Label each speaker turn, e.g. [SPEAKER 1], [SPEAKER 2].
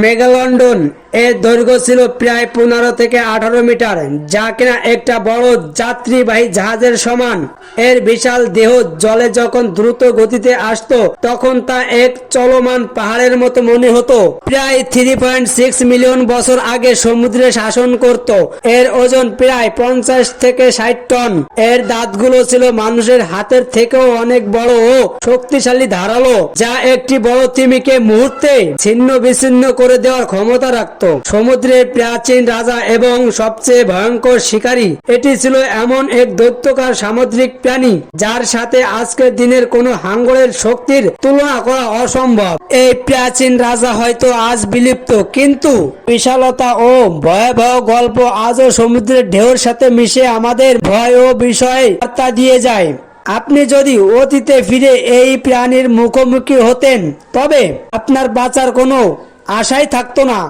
[SPEAKER 1] মেগালন্ডন এর দৈর্ঘ্য ছিল প্রায় 15 থেকে 18 মিটার, যা কিনা একটা বড় যাত্রীবাহী জাহাজের সমান। এর বিশাল দেহ জলে যখন দ্রুত গতিতে আসতো তখন তা এক চলমান পাহাড়ের মতো মনে হতো। প্রায় 3.6 মিলিয়ন বছর আগে সমুদ্রে শাসন করত। এর ওজন প্রায় 50 থেকে 60 টন। এর দাঁতগুলো ছিল মানুষের হাতের থেকেও অনেক বড় ও শক্তিশালী ধারালো, যা একটি বড় তিমিকে মুহূর্তে ছিন্ন বিচ্ছিন্ন করে দেওয়ার ক্ষমতা রাখত। সমুদ্রের প্রাচীন রাজা এবং সবচেয়ে ভয়ঙ্কর শিকারী, এটি ছিল এমন এক দৈত্যকার সামুদ্রিক প্রাণী যার সাথে আজকের দিনের কোনো হাঙ্গরের শক্তির তুলনা করা অসম্ভব। এই প্রাচীন রাজা হয়তো আজ বিলুপ্ত, কিন্তু বিশালতা ও ভয়াবহ গল্প আজও সমুদ্রের ঢেউর সাথে মিশে আমাদের ভয় ও বিষয়ে বার্তা দিয়ে যায়। আপনি যদি অতীতে ফিরে এই প্রাণীর মুখোমুখি হতেন তবে আপনার বাঁচার কোনো আশাই থাকতো না।